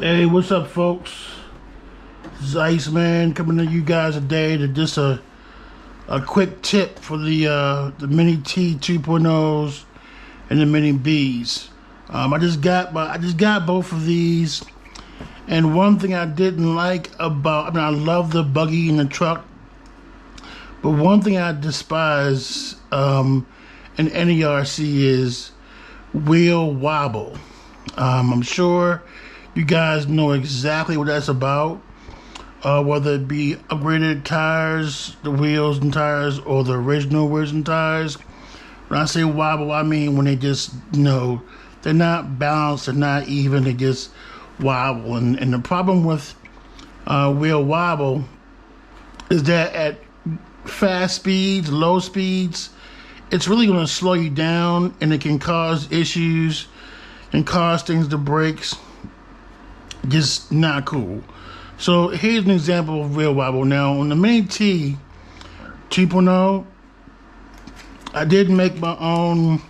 Hey, what's up, folks? This is Iceman coming to you guys today to just a quick tip for the Mini T 2.0s and the Mini Bs. I just got both of these, and one thing I didn't like about, I love the buggy in the truck, but one thing I despise in NERC is wheel wobble. I'm sure you guys know exactly what that's about, whether it be upgraded tires, the wheels and tires, or the original wheels and tires. When I say wobble, I mean when they just, they're not balanced, they're not even, they just wobble. And the problem with wheel wobble is that at fast speeds, low speeds, it's really going to slow you down, and it can cause issues and cause things to break. Just not cool. So here's an example of wheel wobble. Now on the Mini T 2.0, I did make my own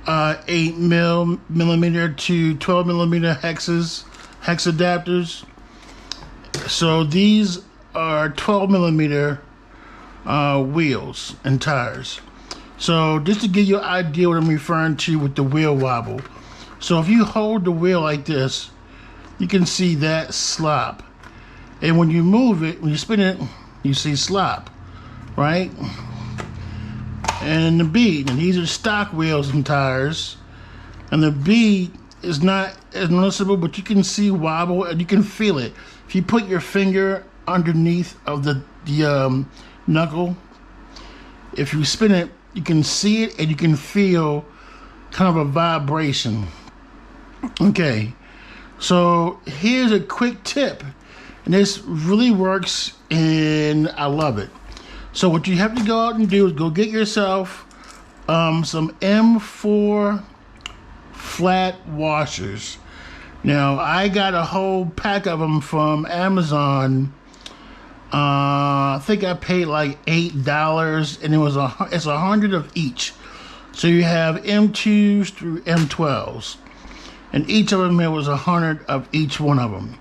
8 millimeter to 12 millimeter hex adapters. So these are 12 millimeter wheels and tires. So just to give you an idea what I'm referring to with the wheel wobble. So if you hold the wheel like this, you can see that slop. And when you move it, when you spin it, you see slop, right? And the B, and these are stock wheels and tires. And the B is not as noticeable, but you can see wobble and you can feel it. If you put your finger underneath of the knuckle, if you spin it, you can see it and you can feel kind of a vibration. Okay. So here's a quick tip, and this really works, and I love it. So what you have to go out and do is go get yourself some M4 flat washers. Now I got a whole pack of them from Amazon. I think I paid like $8, and it's 100 of each. So you have M2s through M12s. And each of them, it was 100 of each one of them.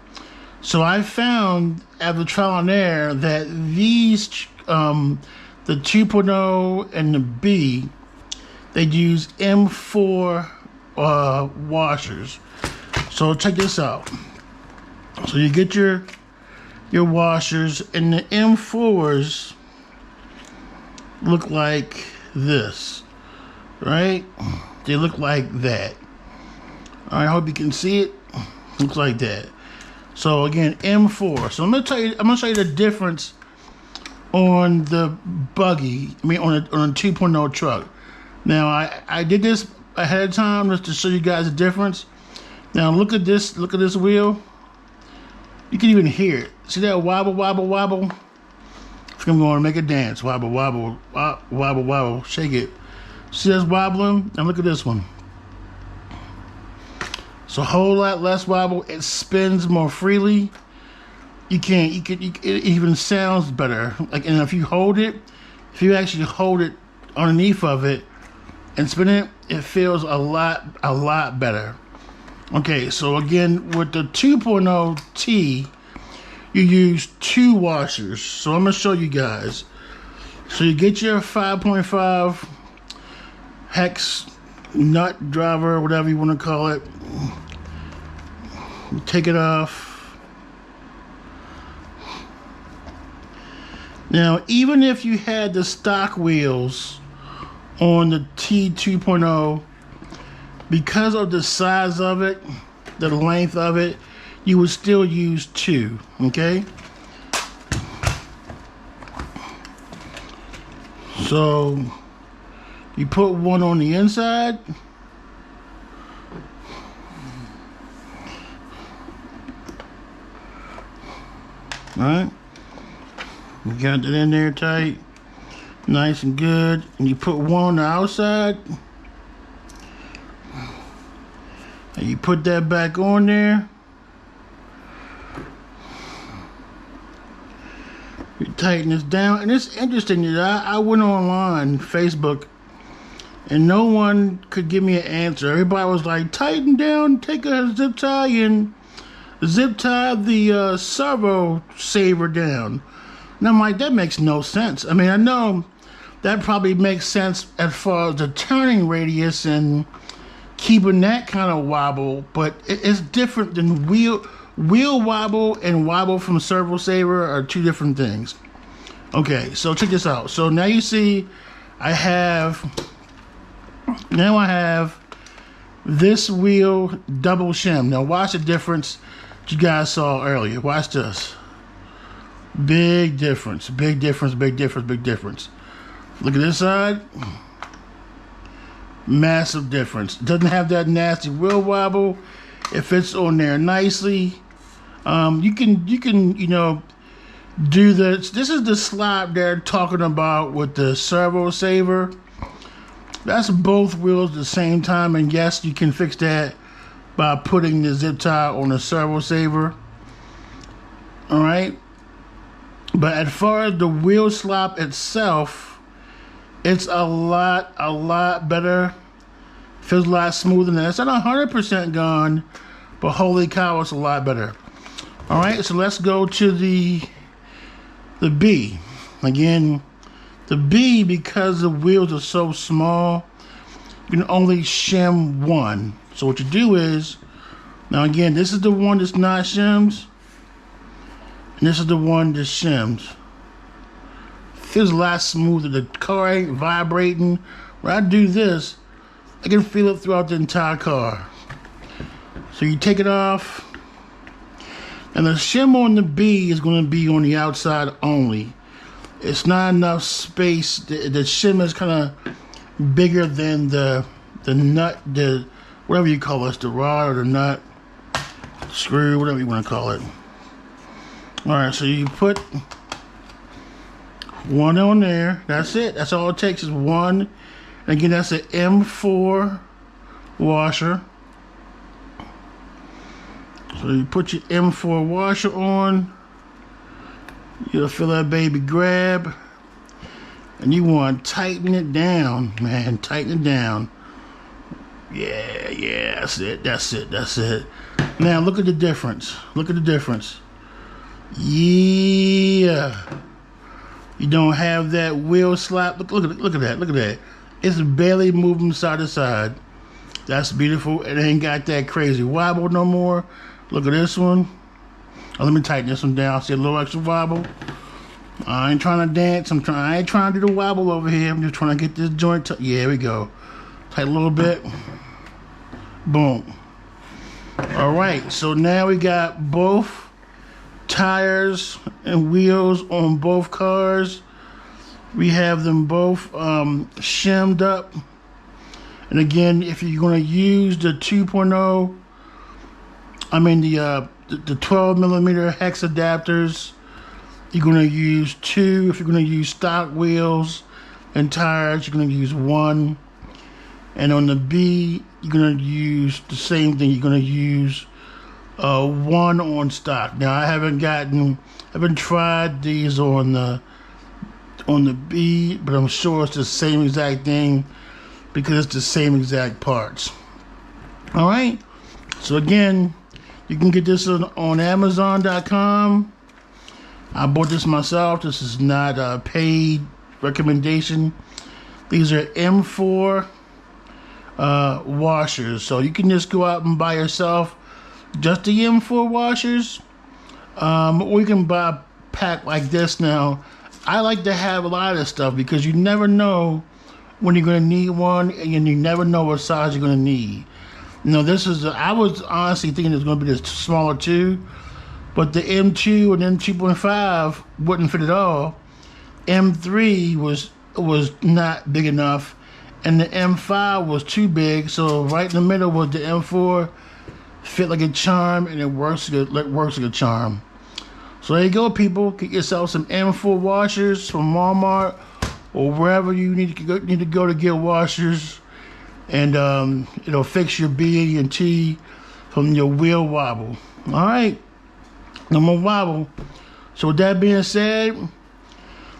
So I found, after trial and error, that these, the 2.0 and the B, they use M4 washers. So check this out. So you get your washers, and the M4s look like this, right? They look like that. I hope you can see it. Looks like that. So again, M4. So I'm gonna show you the difference on the buggy. On a 2.0 truck. Now I did this ahead of time just to show you guys the difference. Now look at this. Look at this wheel. You can even hear it. See that wobble, wobble, wobble? I think I'm going to make a dance. Wobble, wobble, wobble, wobble. Shake it. See that's wobbling? Now look at this one. So a whole lot less wobble. It spins more freely. It even sounds better. Like, and if you actually hold it underneath of it and spin it, it feels a lot better. Okay, so again, with the 2.0 T, you use 2 washers. So I'm gonna show you guys. So you get your 5.5 hex nut driver, whatever you want to call it. Take it off. Now, even if you had the stock wheels on the T 2.0, because of the size of it, the length of it, you would still use 2, okay? So you put one on the inside. Alright, you got that in there tight, nice and good, and you put one on the outside, and you put that back on there. You tighten this down, and it's interesting that I went online, Facebook, and no one could give me an answer. Everybody was like, tighten down, take a zip tie, and zip tie the servo saver down. And I'm like, that makes no sense. I mean, I know that probably makes sense as far as the turning radius and keeping that kind of wobble, but it's different than wheel wobble and wobble from servo saver are two different things. Okay, so check this out. So now you see I have this wheel double shim. Now watch the difference that you guys saw earlier. Watch this. Big difference, big difference, big difference, big difference. Look at this side. Massive difference. Doesn't have that nasty wheel wobble. It fits on there nicely. You can do this. This is the slot they're talking about with the servo saver. That's both wheels at the same time, and yes, you can fix that by putting the zip tie on the servo saver. All right. But as far as the wheel slop itself, it's a lot better. Feels a lot smoother than that. It's not 100% gone, but holy cow, it's a lot better. All right, so let's go to the B. Again, the B, because the wheels are so small, you can only shim one. So what you do is, now again, this is the one that's not shimmed, and this is the one that shims. Feels a lot smoother. The car ain't vibrating. When I do this, I can feel it throughout the entire car. So you take it off, and the shim on the B is going to be on the outside only. It's not enough space. The shim is kind of bigger than the nut, the whatever you call it, the rod or the nut, screw, whatever you want to call it. All right, so you put one on there. That's it. That's all it takes is one. And again, that's an M4 washer. So you put your M4 washer on. You'll feel that baby grab. And you want to tighten it down, man. Tighten it down. Yeah, that's it. That's it. That's it. Now look at the difference. Look at the difference. Yeah. You don't have that wheel slap. Look at that. It's barely moving side to side. That's beautiful. It ain't got that crazy wobble no more. Look at this one. Oh, let me tighten this one down. See a little extra wobble. I ain't trying to dance. I ain't trying to do the wobble over here. I'm just trying to get this joint. Yeah, here we go. Tighten a little bit. Boom. All right. So now we got both tires and wheels on both cars. We have them both shimmed up. And again, if you're going to use the 2.0, I mean the 12 millimeter hex adapters, you're going to use 2. If you're going to use stock wheels and tires, you're going to use 1. And on the B, you're going to use the same thing. You're going to use 1 on stock. Now I haven't tried these on the B, but I'm sure it's the same exact thing because it's the same exact parts. All right. So again, you can get this on Amazon.com. I bought this myself. This is not a paid recommendation. These are M4 washers. So you can just go out and buy yourself just the M4 washers. Or you can buy a pack like this. Now, I like to have a lot of this stuff because you never know when you're going to need one, and you never know what size you're going to need. You know, I was honestly thinking it was going to be this smaller too, but the M2 and M2.5 wouldn't fit at all. M3 was not big enough, and the M5 was too big, so right in the middle was the M4. Fit like a charm, and it works like a charm. So there you go, people. Get yourself some M4 washers from Walmart or wherever you need to go to get washers, and it'll fix your B and T from your wheel wobble. All right, no more wobble. So with that being said,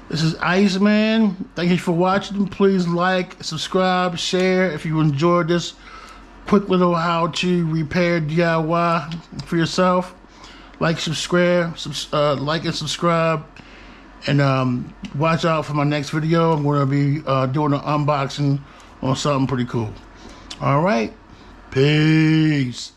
this is Iceman. Thank you for watching. Please like, subscribe, share if you enjoyed this quick little how to repair DIY for yourself. like, like and subscribe, and watch out for my next video. I'm going to be doing an unboxing on something pretty cool. All right, peace.